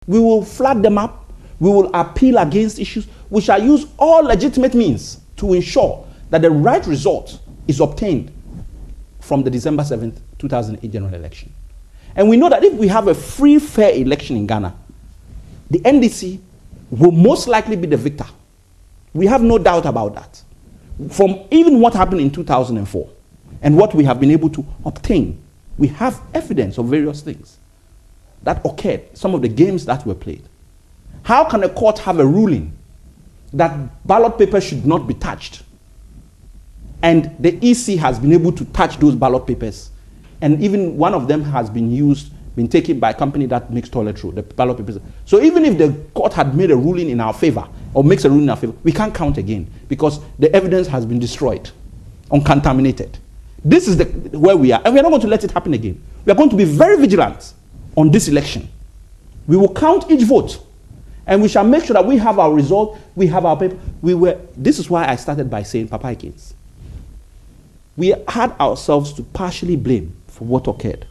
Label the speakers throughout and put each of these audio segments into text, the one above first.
Speaker 1: We will flag them up. We will appeal against issues. We shall use all legitimate means to ensure that the right result is obtained from the December 7th, 2008 general election. And we know that if we have a free, fair election in Ghana, the NDC will most likely be the victor. We have no doubt about that. From even what happened in 2004 and what we have been able to obtain, we have evidence of various things that occurred, some of the games that were played. How can a court have a ruling that ballot papers should not be touched? And the EC has been able to touch those ballot papers. And even one of them has been taken by a company that makes toilet roll, the ballot papers. So even if the court had made a ruling in our favor, or makes a ruling in our favor, we can't count again because the evidence has been destroyed, uncontaminated. This is where we are, and we are not going to let it happen again. We are going to be very vigilant on this election. We will count each vote, and we shall make sure that we have our result, we have our paper. This is why I started by saying, Papa Aikins, we had ourselves to partially blame for what occurred.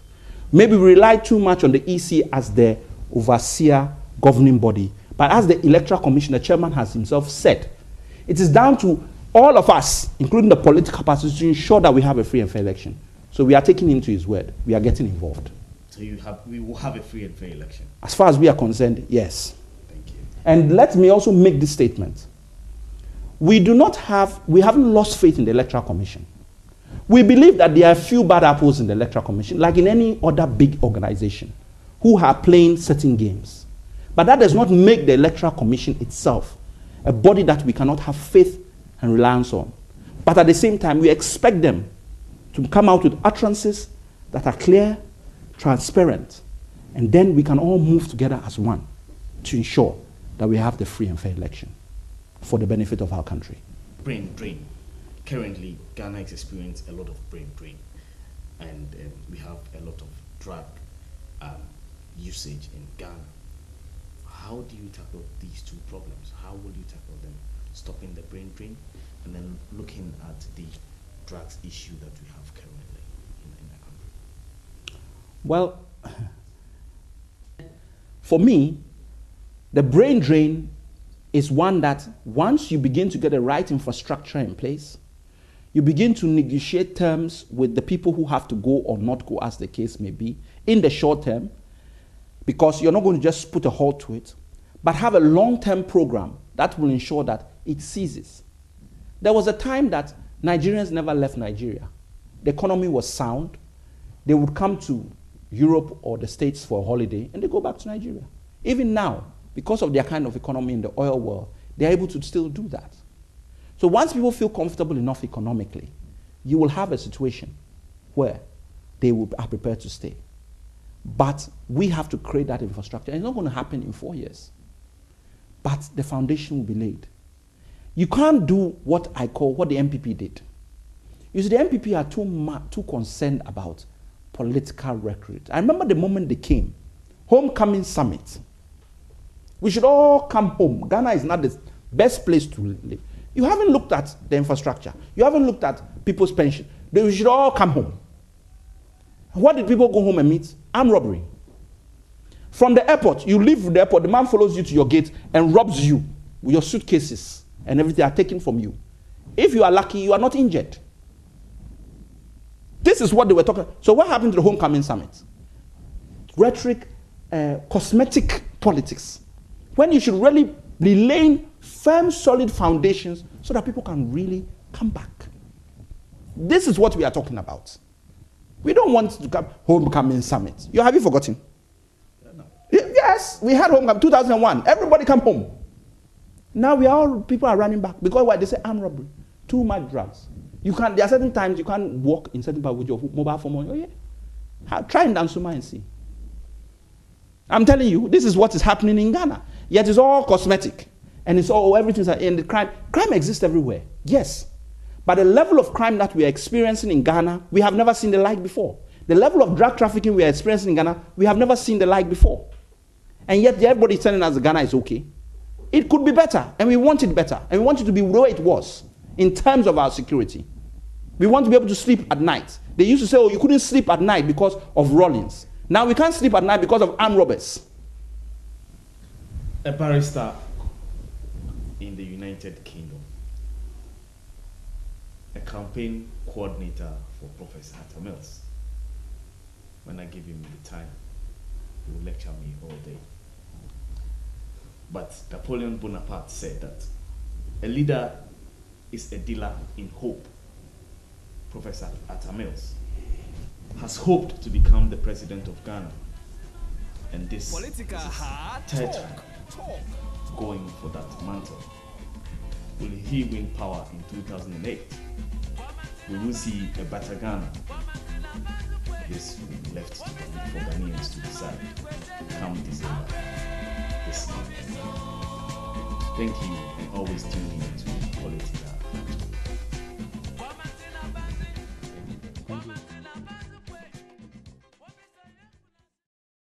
Speaker 1: Maybe we relied too much on the EC as the overseer governing body. But as the Electoral Commission, the chairman has himself said, it is down to all of us, including the political parties, to ensure that we have a free and fair election. So we are taking him to his word. We are getting involved.
Speaker 2: So we will have a free and fair election?
Speaker 1: As far as we are concerned, yes.
Speaker 2: Thank you.
Speaker 1: And let me also make this statement. We haven't lost faith in the Electoral Commission. We believe that there are a few bad apples in the Electoral Commission, like in any other big organization, who are playing certain games. But that does not make the Electoral Commission itself a body that we cannot have faith and reliance on. But at the same time, we expect them to come out with utterances that are clear, transparent, and then we can all move together as one to ensure that we have the free and fair election for the benefit of our country.
Speaker 2: Brain drain. Currently, Ghana is experiencing a lot of brain drain, and we have a lot of drug usage in Ghana. How do you tackle these two problems? How will you tackle them? Stopping the brain drain and then looking at the drugs issue that we have currently in the country?
Speaker 1: Well, for me, the brain drain is one that once you begin to get the right infrastructure in place, you begin to negotiate terms with the people who have to go or not go, as the case may be, in the short term, because you're not going to just put a halt to it, but have a long-term program that will ensure that it ceases. There was a time that Nigerians never left Nigeria. The economy was sound. They would come to Europe or the States for a holiday, and they go back to Nigeria. Even now, because of their kind of economy in the oil world, they're able to still do that. So once people feel comfortable enough economically, you will have a situation where they are prepared to stay. But we have to create that infrastructure. And it's not going to happen in 4 years. But the foundation will be laid. You can't do what I call what the MPP did. You see, the MPP are too concerned about political rhetoric. I remember the moment they came, homecoming summit. We should all come home. Ghana is not the best place to live. You haven't looked at the infrastructure. You haven't looked at people's pension. We should all come home. What did people go home and meet? Armed robbery. From the airport, you leave the airport, the man follows you to your gate and robs you with your suitcases and everything are taken from you. If you are lucky, you are not injured. This is what they were talking about. So what happened to the homecoming summit? Rhetoric, cosmetic politics. When you should really be laying firm, solid foundations so that people can really come back. This is what we are talking about. We don't want to come homecoming summit. Have you forgotten? No. Yes, we had homecoming 2001. Everybody come home. Now people are running back because why? They say armed robbery, too much drugs. There are certain times you can't walk in certain parts with your mobile phone on. Oh yeah, try in Dansuma and see. I'm telling you, this is what is happening in Ghana. Yet it's all cosmetic, and it's all everything's in the crime. Crime exists everywhere, yes. But the level of crime that we are experiencing in Ghana, we have never seen the like before. The level of drug trafficking we are experiencing in Ghana, we have never seen the like before. And yet everybody is telling us Ghana is okay. It could be better, and we want it better. And we want it to be the way it was in terms of our security. We want to be able to sleep at night. They used to say, oh, you couldn't sleep at night because of rollings. Now we can't sleep at night because of armed robbers.
Speaker 2: a barrister in the United Kingdom, a campaign coordinator for Professor Atta Mills. When I give him the time, he will lecture me all day. But Napoleon Bonaparte said that a leader is a dealer in hope. Professor Atta Mills has hoped to become the president of Ghana, and this is his third time going for that mantle. Will he win power in 2008? Will we see a better Ghana? This will be left for Ghanaians to decide come December this year. Thank you, and always tune in to Politics.